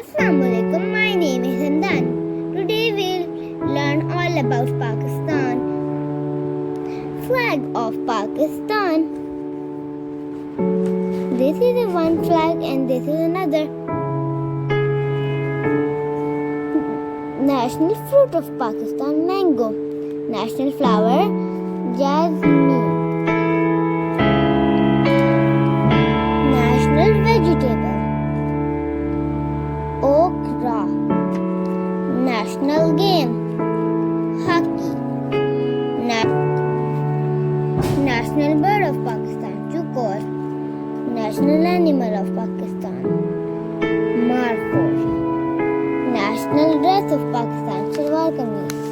Assalamualaikum, my name is Handan. Today we'll learn all about Pakistan. Flag of Pakistan. This is a one flag and this is another. National fruit of Pakistan, mango. National flower, Jasmine. National vegetable, okra. National game, hockey. National bird of Pakistan, Chukar. National animal of Pakistan, Markhor. National dress of Pakistan, Shalwar Kameez.